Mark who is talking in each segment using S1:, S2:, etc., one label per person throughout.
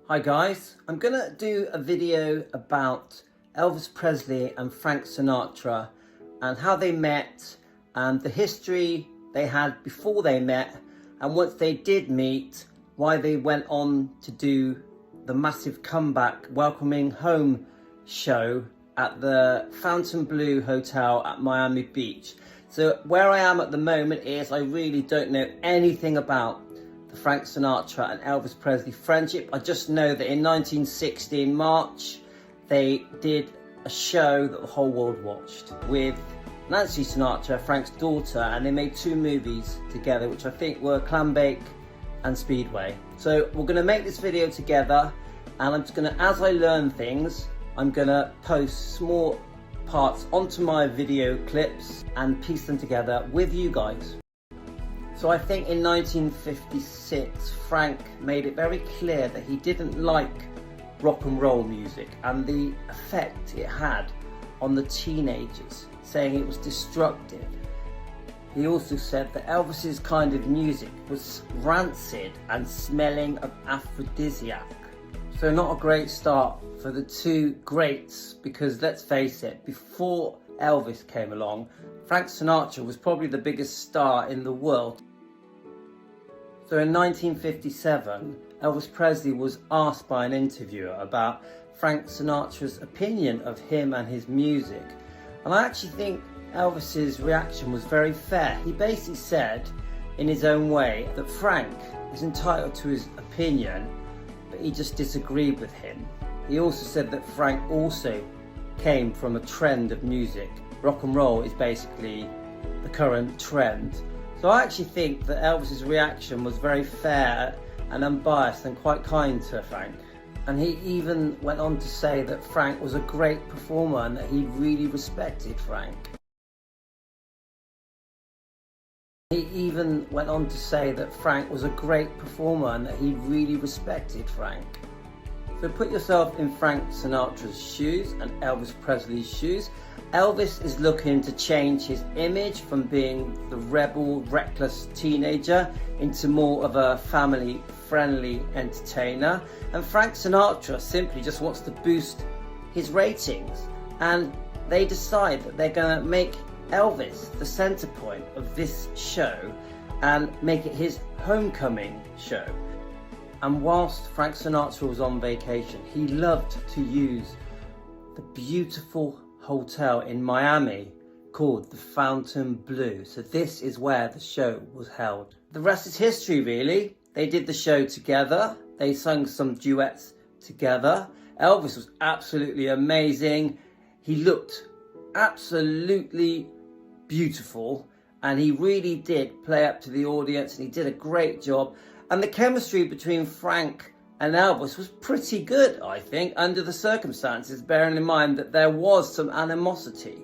S1: Hi guys, I'm gonna do a video about Elvis Presley and Frank Sinatra and how they met and the history they had before they met, and once they did meet, why they went on to do the massive comeback welcoming home show at the Fontainebleau Hotel at Miami Beach. So where I am at the moment is I really don't know anything about the Frank Sinatra and Elvis Presley friendship. I just know that in 1960, in March, they did a show that the whole world watched with Nancy Sinatra, Frank's daughter, and they made two movies together, which I think were Clambake and Speedway. So we're going to make this video together, and I'm just going to, as I learn things, I'm going to post small parts onto my video clips and piece them together with you guys. So I think in 1956, Frank made it very clear that he didn't like rock and roll music and the effect it had on the teenagers, saying it was destructive. He also said that Elvis's kind of music was rancid and smelling of aphrodisiac. So not a great start for the two greats, because let's face it, before Elvis came along, Frank Sinatra was probably the biggest star in the world. So in 1957, Elvis Presley was asked by an interviewer about Frank Sinatra's opinion of him and his music. And I actually think Elvis's reaction was very fair. He basically said, in his own way, that Frank is entitled to his opinion, but he just disagreed with him. He also said that Frank also came from a trend of music. Rock and roll is basically the current trend. So I actually think that Elvis's reaction was very fair and unbiased and quite kind to Frank. And he even went on to say that Frank was a great performer and that he really respected Frank. He even went on to say that Frank was a great performer and that he really respected Frank. So put yourself in Frank Sinatra's shoes and Elvis Presley's shoes. Elvis is looking to change his image from being the rebel, reckless teenager into more of a family-friendly entertainer. And Frank Sinatra simply just wants to boost his ratings. And they decide that they're going to make Elvis the center point of this show and make it his homecoming show. And whilst Frank Sinatra was on vacation, he loved to use the beautiful hotel in Miami called the Fontainebleau. So this is where the show was held. The rest is history, really. They did the show together. They sung some duets together. Elvis was absolutely amazing. He looked absolutely beautiful, and he really did play up to the audience, and he did a great job. And the chemistry between Frank and Elvis was pretty good, I think, under the circumstances, bearing in mind that there was some animosity.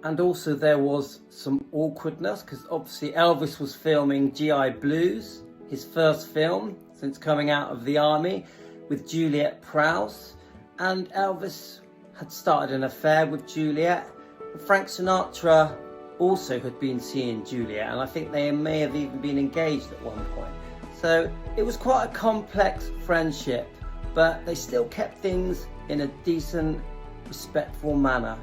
S1: And also there was some awkwardness, because obviously Elvis was filming GI Blues, his first film since coming out of the army, with Juliet Prowse. And Elvis had started an affair with Juliet. Frank Sinatra also had been seeing Juliet, and I think they may have even been engaged at one point. So it was quite a complex friendship, but they still kept things in a decent, respectful manner.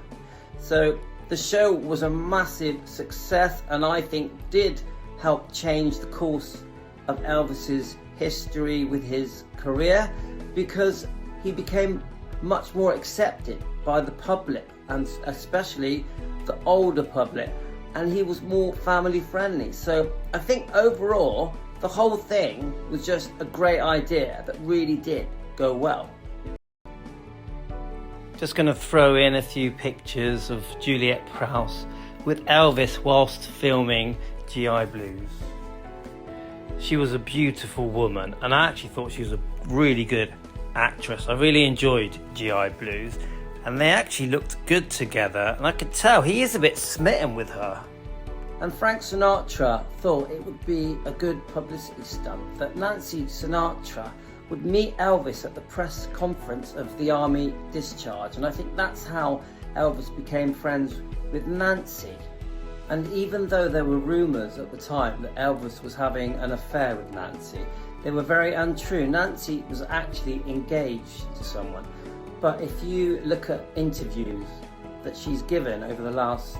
S1: So the show was a massive success, and I think did help change the course of Elvis's history with his career, because he became much more accepted by the public, and especially the older public, and he was more family friendly. So I think overall the whole thing was just a great idea that really did go well. Just going to throw in a few pictures of Juliet Prowse with Elvis whilst filming GI Blues. She was a beautiful woman, and I actually thought she was a really good actress. I really enjoyed GI Blues, and they actually looked good together, and I could tell he is a bit smitten with her. And Frank Sinatra thought it would be a good publicity stunt that Nancy Sinatra would meet Elvis at the press conference of the army discharge, and I think that's how Elvis became friends with Nancy. And even though there were rumours at the time that Elvis was having an affair with Nancy, they were very untrue. Nancy was actually engaged to someone. But if you look at interviews that she's given over the last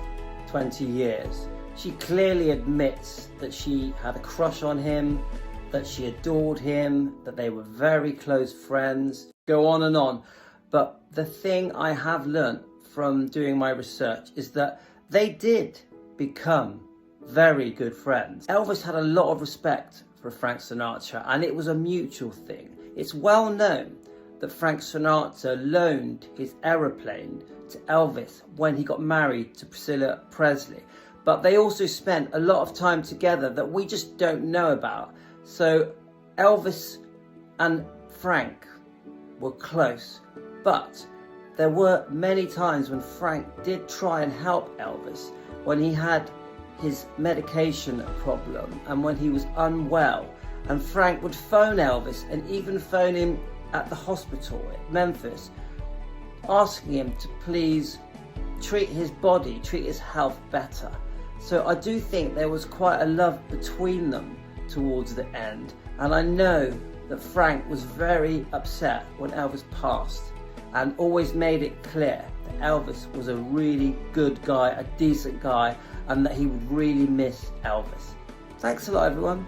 S1: 20 years, she clearly admits that she had a crush on him, that she adored him, that they were very close friends, go on and on. But the thing I have learnt from doing my research is that they did become very good friends. Elvis had a lot of respect for Frank Sinatra, and it was a mutual thing. It's well known that Frank Sinatra loaned his aeroplane to Elvis when he got married to Presley. But they also spent a lot of time together that we just don't know about. So Elvis and Frank were close, but there were many times when Frank did try and help Elvis when he had his medication problem and when he was unwell. And Frank would phone Elvis and even phone him at the hospital at Memphis, asking him to please treat his body, treat his health better. So I do think there was quite a love between them towards the end. And I know that Frank was very upset when Elvis passed and always made it clear that Elvis was a really good guy, a decent guy, and that he would really miss Elvis. Thanks a lot, everyone.